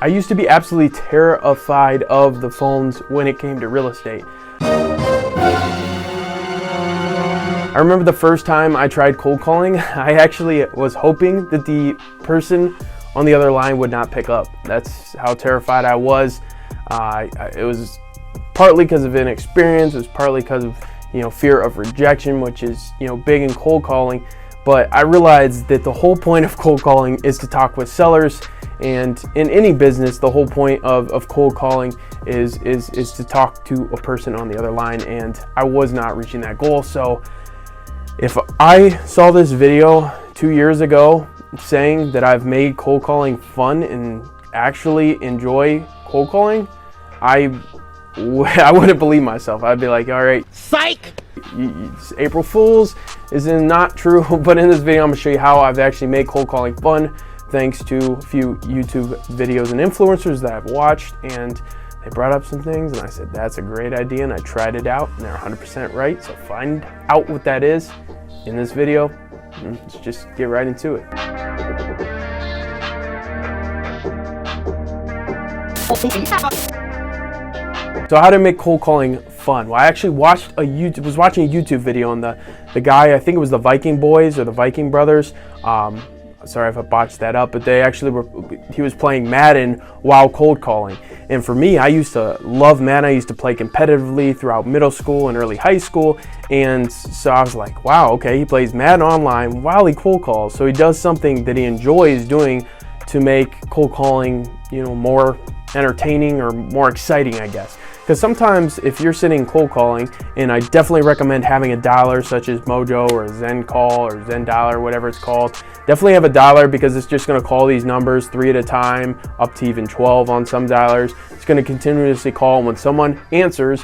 I used to be absolutely terrified of the phones when it came to real estate. I remember the first time I tried cold calling, I actually was hoping that the person on the other line would not pick up. That's how terrified I was. It was partly because of inexperience, it was partly because of fear of rejection, which is big in cold calling. But I realized that the whole point of cold calling is to talk with sellers, and in any business, the whole point of cold calling is to talk to a person on the other line, and I was not reaching that goal. So if I saw this video 2 years ago saying that I've made cold calling fun and actually enjoy cold calling, I wouldn't believe myself. I'd be like, all right, psych! April Fool's is not true, but in this video I'm gonna show you how I've actually made cold calling fun thanks to a few YouTube videos and influencers that I've watched, and they brought up some things and I said that's a great idea, and I tried it out and they're 100% right. So find out what that is in this video. Let's just get right into it. So how to make cold calling fun? Well, I actually was watching a YouTube video, and the guy, I think it was the Viking Boys or the Viking Brothers. Sorry if I botched that up, but he was playing Madden while cold calling. And for me, I used to love Madden. I used to play competitively throughout middle school and early high school. And so I was like, wow, okay, he plays Madden online while he cold calls. So he does something that he enjoys doing to make cold calling, more entertaining or more exciting, I guess. Because sometimes if you're sitting cold calling, and I definitely recommend having a dialer such as Mojo or Zen Call or Zen Dialer, whatever it's called. Definitely have a dialer, because it's just going to call these numbers 3 at a time, up to even 12 on some dialers. It's going to continuously call, and when someone answers,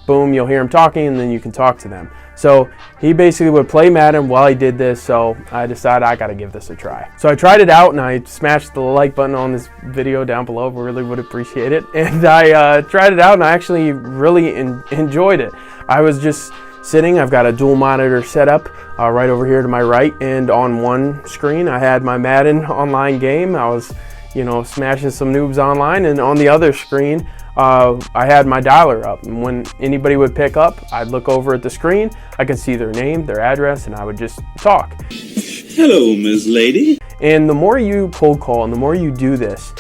boom, you'll hear him talking, and then you can talk to them. So he basically would play Madden while he did this, so I decided I gotta give this a try. So I tried it out, and I smashed the like button on this video down below. Really would appreciate it. And I tried it out, and I actually really enjoyed it. I was just sitting, I've got a dual monitor setup right over here to my right, and on one screen I had my Madden online game. I was smashing some noobs online, and on the other screen I had my dialer up, and when anybody would pick up, I'd look over at the screen, I could see their name, their address, and I would just talk. Hello, Ms. Lady. And the more you cold call and the more you do this,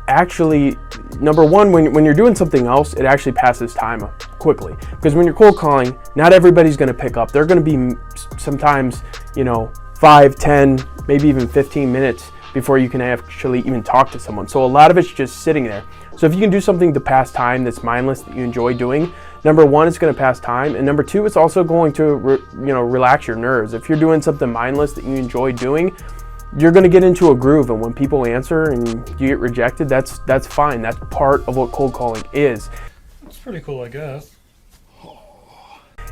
actually, number one, when you're doing something else, it actually passes time quickly. Because when you're cold calling, not everybody's going to pick up. They're going to be sometimes, 5, 10, maybe even 15 minutes before you can actually even talk to someone. So a lot of it's just sitting there. So if you can do something to pass time that's mindless, that you enjoy doing, number one, it's going to pass time, and number two, it's also going to relax your nerves. If you're doing something mindless that you enjoy doing, you're going to get into a groove, and when people answer and you get rejected, that's fine. That's part of what cold calling is. It's pretty cool, I guess.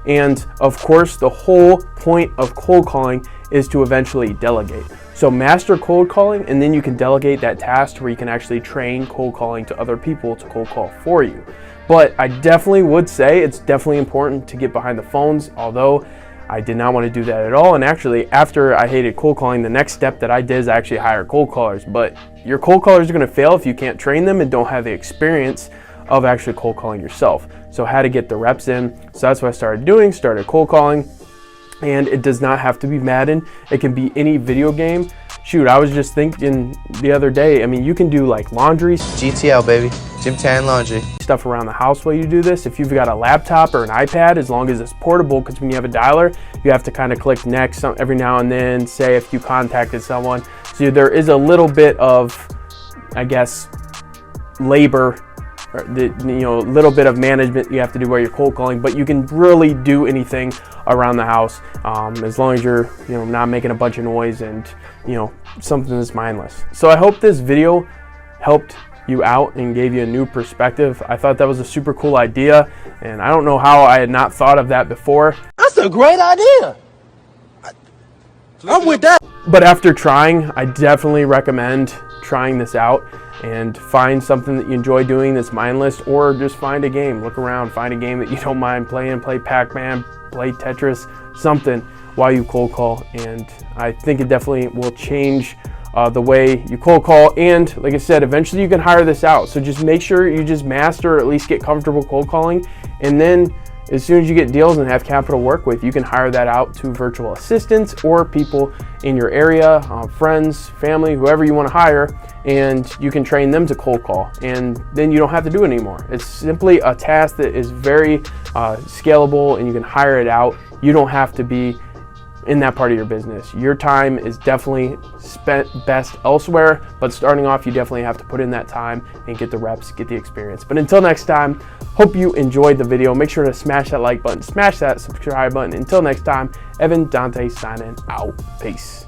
And of course, the whole point of cold calling is to eventually delegate. So master cold calling, and then you can delegate that task where you can actually train cold calling to other people to cold call for you. But I definitely would say it's definitely important to get behind the phones, although I did not want to do that at all. And actually, after I hated cold calling, the next step that I did is actually hire cold callers. But your cold callers are going to fail if you can't train them and don't have the experience of actually cold calling yourself. So I had to get the reps in. So that's what I started cold calling. And it does not have to be Madden. It can be any video game. Shoot, I was just thinking the other day, I mean, you can do like laundry. GTL, baby. Gym Tan Laundry. Stuff around the house while you do this. If you've got a laptop or an iPad, as long as it's portable, because when you have a dialer, you have to kind of click next every now and then, say if you contacted someone. So there is a little bit of, I guess, labor, or a little bit of management you have to do while you're cold calling, but you can really do anything around the house as long as you're not making a bunch of noise and something that's mindless. So I hope this video helped you out and gave you a new perspective. I thought that was a super cool idea, and I don't know how I had not thought of that before. That's a great idea. I'm with that. But after trying, I definitely recommend trying this out and find something that you enjoy doing that's mindless, or just find a game. Look around, find a game that you don't mind playing. Play Pac-Man, play Tetris, something while you cold call, and I think it definitely will change the way you cold call. And like I said, eventually you can hire this out. So just make sure you just master, or at least get comfortable cold calling. And then as soon as you get deals and have capital to work with, you can hire that out to virtual assistants or people in your area, friends, family, whoever you want to hire, and you can train them to cold call. And then you don't have to do it anymore. It's simply a task that is very scalable, and you can hire it out. You don't have to be in that part of your business. Your time is definitely spent best elsewhere, but starting off, you definitely have to put in that time and get the reps, get the experience. But until next time, hope you enjoyed the video. Make sure to smash that like button, smash that subscribe button. Until next time, Evan Dante signing out. Peace.